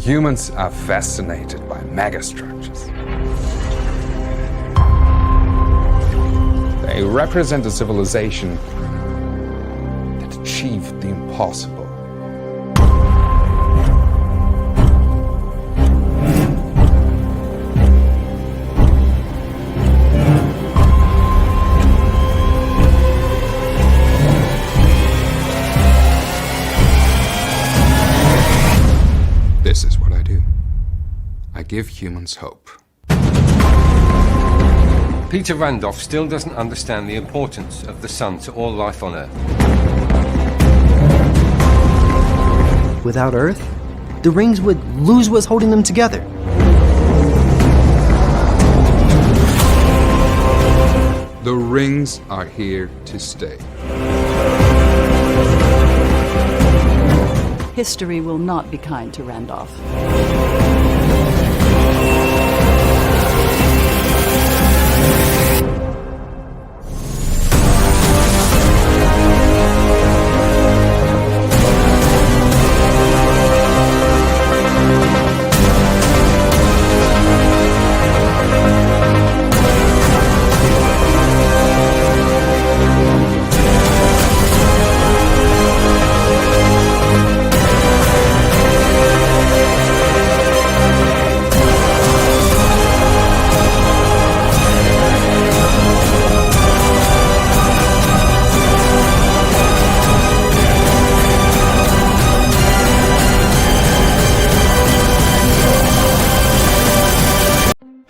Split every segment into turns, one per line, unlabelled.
Humans are fascinated by megastructures. They represent a civilization that achieved the impossible. This is what I do. I give humans hope.
Peter Randolph still doesn't understand the importance of the sun to all life on Earth.
Without Earth, the rings would lose what's holding them together.
The rings are here to stay.
History will not be kind to Randolph.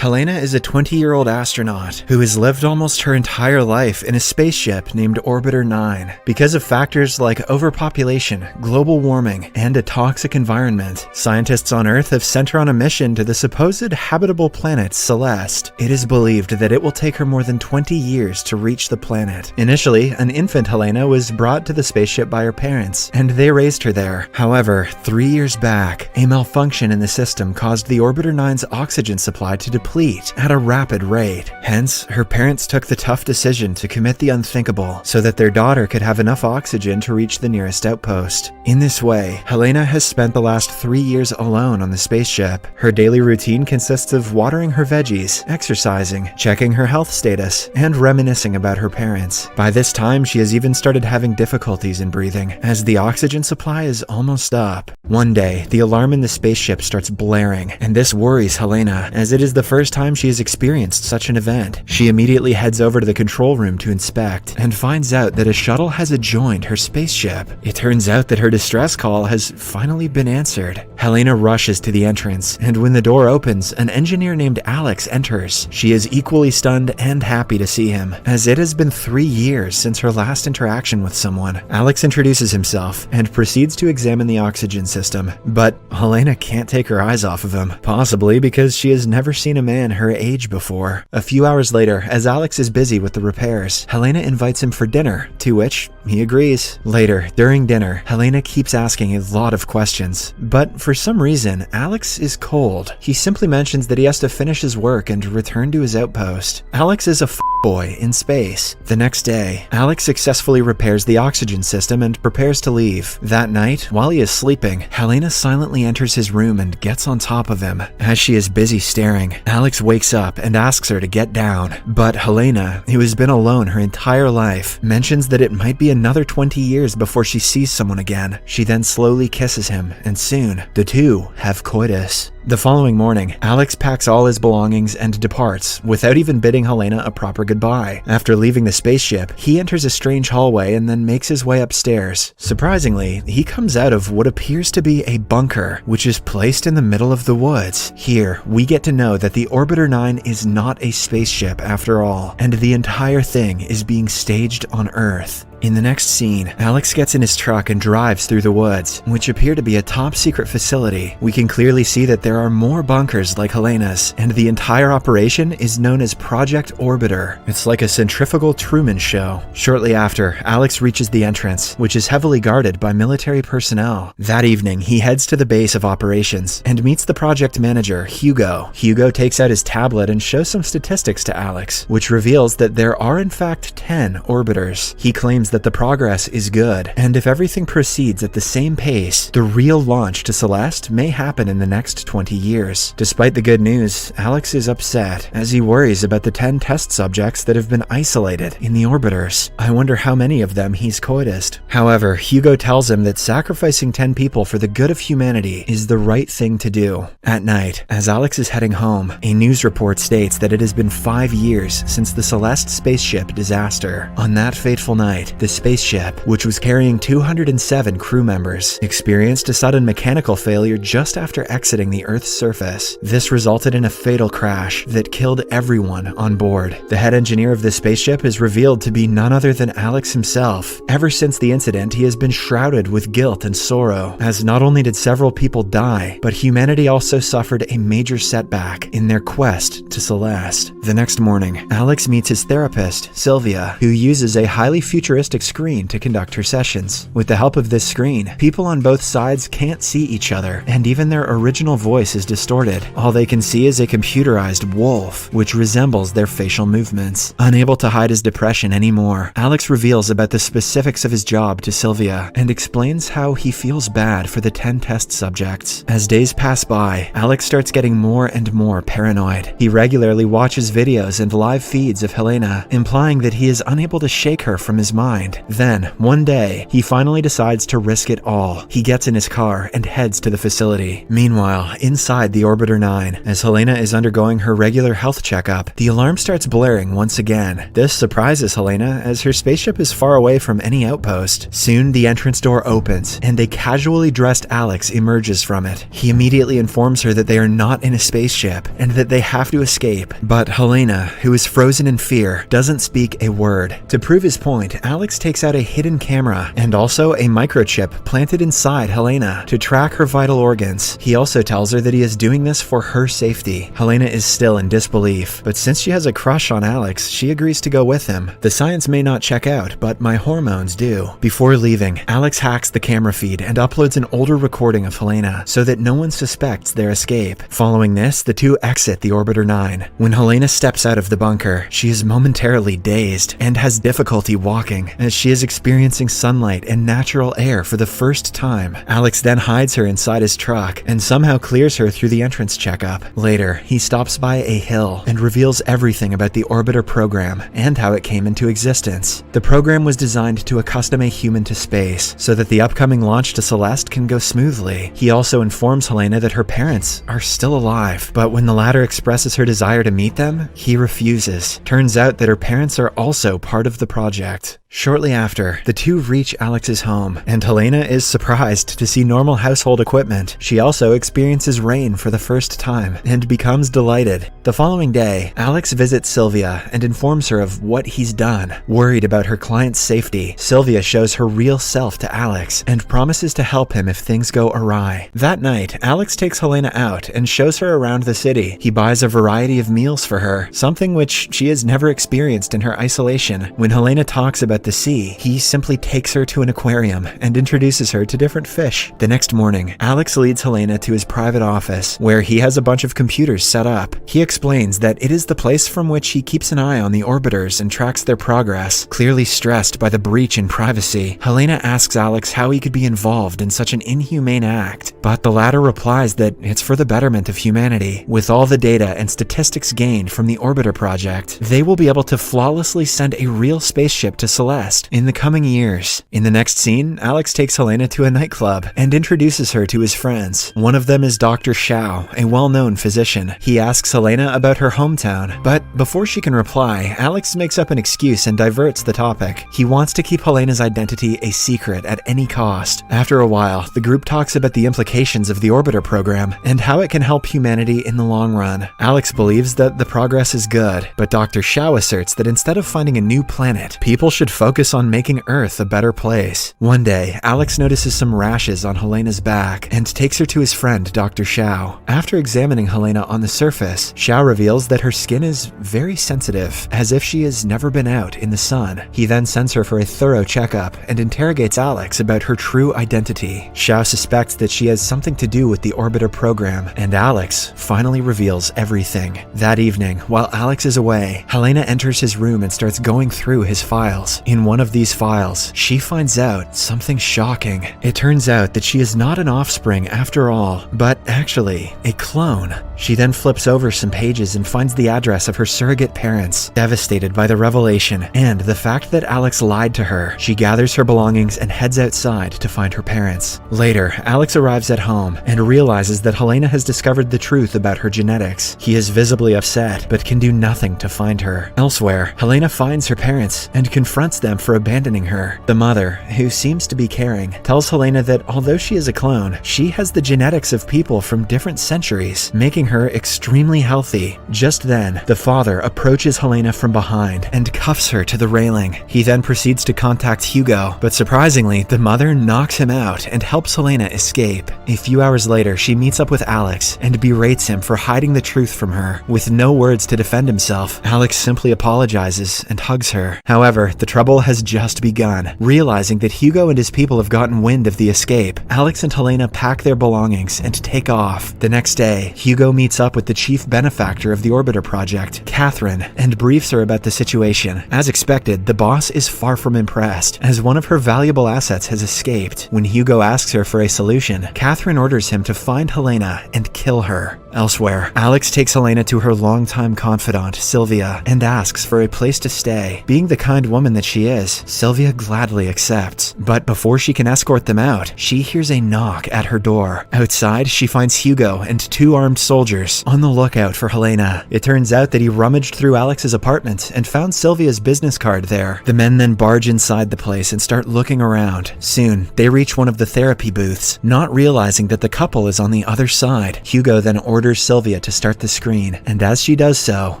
Helena is a 20-year-old astronaut who has lived almost her entire life in a spaceship named Orbiter 9. Because of factors like overpopulation, global warming, and a toxic environment, scientists on Earth have sent her on a mission to the supposed habitable planet Celeste. It is believed that it will take her more than 20 years to reach the planet. Initially, an infant Helena was brought to the spaceship by her parents, and they raised her there. However, 3 years back, a malfunction in the system caused the Orbiter 9's oxygen supply to deplete at a rapid rate. Hence, her parents took the tough decision to commit the unthinkable so that their daughter could have enough oxygen to reach the nearest outpost. In this way, Helena has spent the last 3 years alone on the spaceship. Her daily routine consists of watering her veggies, exercising, checking her health status, and reminiscing about her parents. By this time, she has even started having difficulties in breathing, as the oxygen supply is almost up. One day, the alarm in the spaceship starts blaring, and this worries Helena, as it is the first time she has experienced such an event. She immediately heads over to the control room to inspect, and finds out that a shuttle has adjoined her spaceship. It turns out that her distress call has finally been answered. Helena rushes to the entrance, and when the door opens, an engineer named Álex enters. She is equally stunned and happy to see him, as it has been 3 years since her last interaction with someone. Álex introduces himself, and proceeds to examine the oxygen system, but Helena can't take her eyes off of him, possibly because she has never seen a man her age before. A few hours later, as Álex is busy with the repairs, Helena invites him for dinner, to which he agrees. Later, during dinner, Helena keeps asking a lot of questions, but for some reason, Álex is cold. He simply mentions that he has to finish his work and return to his outpost. Álex is a boy in space. The next day, Álex successfully repairs the oxygen system and prepares to leave. That night, while he is sleeping, Helena silently enters his room and gets on top of him. As she is busy staring, Álex wakes up and asks her to get down. But Helena, who has been alone her entire life, mentions that it might be another 20 years before she sees someone again. She then slowly kisses him, and soon, the two have coitus. The following morning, Álex packs all his belongings and departs, without even bidding Helena a proper goodbye. After leaving the spaceship, he enters a strange hallway and then makes his way upstairs. Surprisingly, he comes out of what appears to be a bunker, which is placed in the middle of the woods. Here, we get to know that the Orbiter 9 is not a spaceship after all, and the entire thing is being staged on Earth. In the next scene, Álex gets in his truck and drives through the woods, which appear to be a top-secret facility. We can clearly see that there are more bunkers like Helena's, and the entire operation is known as Project Orbiter. It's like a centrifugal Truman show. Shortly after, Álex reaches the entrance, which is heavily guarded by military personnel. That evening, he heads to the base of operations and meets the project manager, Hugo. Hugo takes out his tablet and shows some statistics to Álex, which reveals that there are in fact 10 orbiters. He claims confirms that the progress is good, and if everything proceeds at the same pace, the real launch to Celeste may happen in the next 20 years. Despite the good news, Álex is upset as he worries about the 10 test subjects that have been isolated in the orbiters. I wonder how many of them he's coitused. However, Hugo tells him that sacrificing 10 people for the good of humanity is the right thing to do. At night, as Álex is heading home, a news report states that it has been 5 years since the Celeste spaceship disaster. On that fateful night, the spaceship, which was carrying 207 crew members, experienced a sudden mechanical failure just after exiting the Earth's surface. This resulted in a fatal crash that killed everyone on board. The head engineer of the spaceship is revealed to be none other than Álex himself. Ever since the incident, he has been shrouded with guilt and sorrow, as not only did several people die, but humanity also suffered a major setback in their quest to Celeste. The next morning, Álex meets his therapist, Sylvia, who uses a highly futuristic screen to conduct her sessions. With the help of this screen, people on both sides can't see each other, and even their original voice is distorted. All they can see is a computerized wolf, which resembles their facial movements. Unable to hide his depression anymore, Álex reveals about the specifics of his job to Sylvia and explains how he feels bad for the 10 test subjects. As days pass by, Álex starts getting more and more paranoid. He regularly watches videos and live feeds of Helena, implying that he is unable to shake her from his mind. Then, one day, he finally decides to risk it all. He gets in his car and heads to the facility. Meanwhile, inside the Orbiter 9, as Helena is undergoing her regular health checkup, the alarm starts blaring once again. This surprises Helena, as her spaceship is far away from any outpost. Soon, the entrance door opens, and a casually dressed Álex emerges from it. He immediately informs her that they are not in a spaceship, and that they have to escape. But Helena, who is frozen in fear, doesn't speak a word. To prove his point, Álex takes out a hidden camera, and also a microchip planted inside Helena to track her vital organs. He also tells her that he is doing this for her safety. Helena is still in disbelief, but since she has a crush on Álex, she agrees to go with him. The science may not check out, but my hormones do. Before leaving, Álex hacks the camera feed and uploads an older recording of Helena so that no one suspects their escape. Following this, the two exit the Orbiter 9. When Helena steps out of the bunker, she is momentarily dazed and has difficulty walking as she is experiencing sunlight and natural air for the first time. Álex then hides her inside his truck and somehow clears her through the entrance checkup. Later, he stops by a hill and reveals everything about the Orbiter program and how it came into existence. The program was designed to accustom a human to space so that the upcoming launch to Celeste can go smoothly. He also informs Helena that her parents are still alive, but when the latter expresses her desire to meet them, he refuses. Turns out that her parents are also part of the project. Shortly after, the two reach Alex's home, and Helena is surprised to see normal household equipment. She also experiences rain for the first time, and becomes delighted. The following day, Álex visits Sylvia and informs her of what he's done. Worried about her client's safety, Sylvia shows her real self to Álex, and promises to help him if things go awry. That night, Álex takes Helena out and shows her around the city. He buys a variety of meals for her, something which she has never experienced in her isolation. When Helena talks about the sea, he simply takes her to an aquarium and introduces her to different fish. The next morning, Álex leads Helena to his private office, where he has a bunch of computers set up. He explains that it is the place from which he keeps an eye on the orbiters and tracks their progress. Clearly stressed by the breach in privacy, Helena asks Álex how he could be involved in such an inhumane act, but the latter replies that it's for the betterment of humanity. With all the data and statistics gained from the Orbiter project, they will be able to flawlessly send a real spaceship to Celeste in the coming years. In the next scene, Álex takes Helena to a nightclub and introduces her to his friends. One of them is Dr. Xiao, a well-known physician. He asks Helena about her hometown, but before she can reply, Álex makes up an excuse and diverts the topic. He wants to keep Helena's identity a secret at any cost. After a while, the group talks about the implications of the Orbiter program and how it can help humanity in the long run. Álex believes that the progress is good, but Dr. Xiao asserts that instead of finding a new planet, people should focus on making Earth a better place. One day, Álex notices some rashes on Helena's back and takes her to his friend, Dr. Xiao. After examining Helena on the surface, Xiao reveals that her skin is very sensitive, as if she has never been out in the sun. He then sends her for a thorough checkup and interrogates Álex about her true identity. Xiao suspects that she has something to do with the Orbiter program, and Álex finally reveals everything. That evening, while Álex is away, Helena enters his room and starts going through his files. In in one of these files, she finds out something shocking. It turns out that she is not an offspring after all, but actually a clone. She then flips over some pages and finds the address of her surrogate parents. Devastated by the revelation and the fact that Álex lied to her, she gathers her belongings and heads outside to find her parents. Later, Álex arrives at home and realizes that Helena has discovered the truth about her genetics. He is visibly upset, but can do nothing to find her. Elsewhere, Helena finds her parents and confronts them for abandoning her. The mother, who seems to be caring, tells Helena that although she is a clone, she has the genetics of people from different centuries, making her extremely healthy. Just then, the father approaches Helena from behind and cuffs her to the railing. He then proceeds to contact Hugo, but surprisingly, the mother knocks him out and helps Helena escape. A few hours later, she meets up with Álex and berates him for hiding the truth from her. With no words to defend himself, Álex simply apologizes and hugs her. However, the trouble has just begun. Realizing that Hugo and his people have gotten wind of the escape, Álex and Helena pack their belongings and take off. The next day, Hugo meets up with the chief benefactor of the Órbita project, Catherine, and briefs her about the situation. As expected, the boss is far from impressed, as one of her valuable assets has escaped. When Hugo asks her for a solution, Catherine orders him to find Helena and kill her. Elsewhere, Álex takes Helena to her longtime confidant, Sylvia, and asks for a place to stay. Being the kind woman that she is, Sylvia gladly accepts. But before she can escort them out, she hears a knock at her door. Outside, she finds Hugo and two armed soldiers on the lookout for Helena. It turns out that he rummaged through Alex's apartment and found Sylvia's business card there. The men then barge inside the place and start looking around. Soon, they reach one of the therapy booths, not realizing that the couple is on the other side. Hugo then orders Sylvia to start the screen, and as she does so,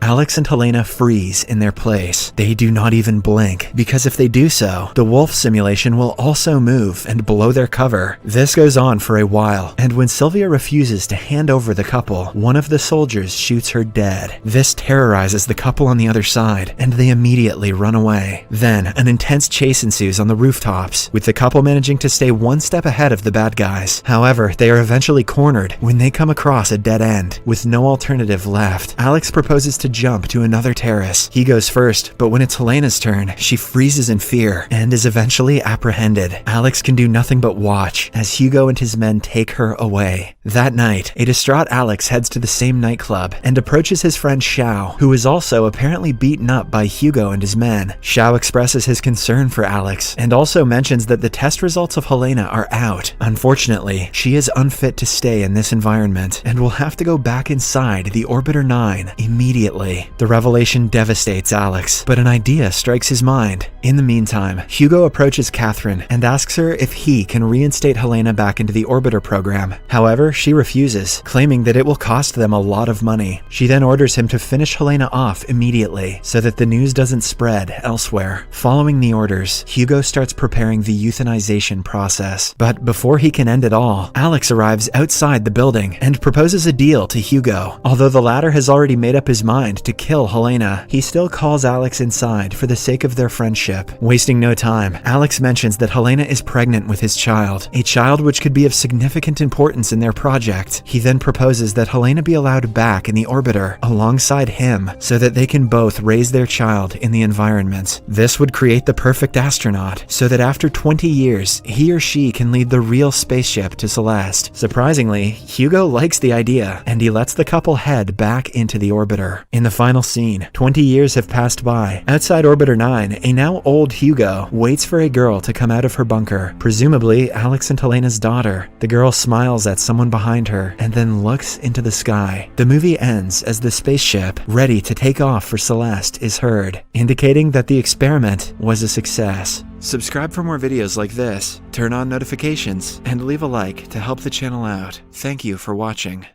Álex and Helena freeze in their place. They do not even blink, because if they do so, the wolf simulation will also move and blow their cover. This goes on for a while, and when Sylvia refuses to hand over the couple, one of the soldiers shoots her dead. This terrorizes the couple on the other side, and they immediately run away. Then, an intense chase ensues on the rooftops, with the couple managing to stay one step ahead of the bad guys. However, they are eventually cornered when they come across a dead end. With no alternative left, Álex proposes to jump to another terrace. He goes first, but when it's Helena's turn, she freezes in fear and is eventually apprehended. Álex can do nothing but watch as Hugo and his men take her away. That night, a distraught Álex heads to the same nightclub and approaches his friend Xiao, who is also apparently beaten up by Hugo and his men. Xiao expresses his concern for Álex and also mentions that the test results of Helena are out. Unfortunately, she is unfit to stay in this environment and will have to go back inside the Órbita 9 immediately. The revelation devastates Álex, but an idea strikes his mind. In the meantime, Hugo approaches Catherine and asks her if he can reinstate Helena back into the Órbita program. However, she refuses, claiming that it will cost them a lot of money. She then orders him to finish Helena off immediately so that the news doesn't spread elsewhere. Following the orders, Hugo starts preparing the euthanization process. But before he can end it all, Álex arrives outside the building and proposes a deal to Hugo. Although the latter has already made up his mind to kill Helena, he still calls Álex inside for the sake of their friendship. Wasting no time, Álex mentions that Helena is pregnant with his child, a child which could be of significant importance in their project. He then proposes that Helena be allowed back in the orbiter alongside him so that they can both raise their child in the environment. This would create the perfect astronaut so that after 20 years, he or she can lead the real spaceship to Celeste. Surprisingly, Hugo likes the idea and he lets the couple head back into the orbiter. In the final scene, 20 years have passed by. Outside Órbita 9, a now old Hugo waits for a girl to come out of her bunker, presumably Álex and Helena's daughter. The girl smiles at someone behind her and then looks into the sky. The movie ends as the spaceship, ready to take off for Celeste, is heard, indicating that the experiment was a success. Subscribe for more videos like this, turn on notifications, and leave a like to help the channel out. Thank you for watching.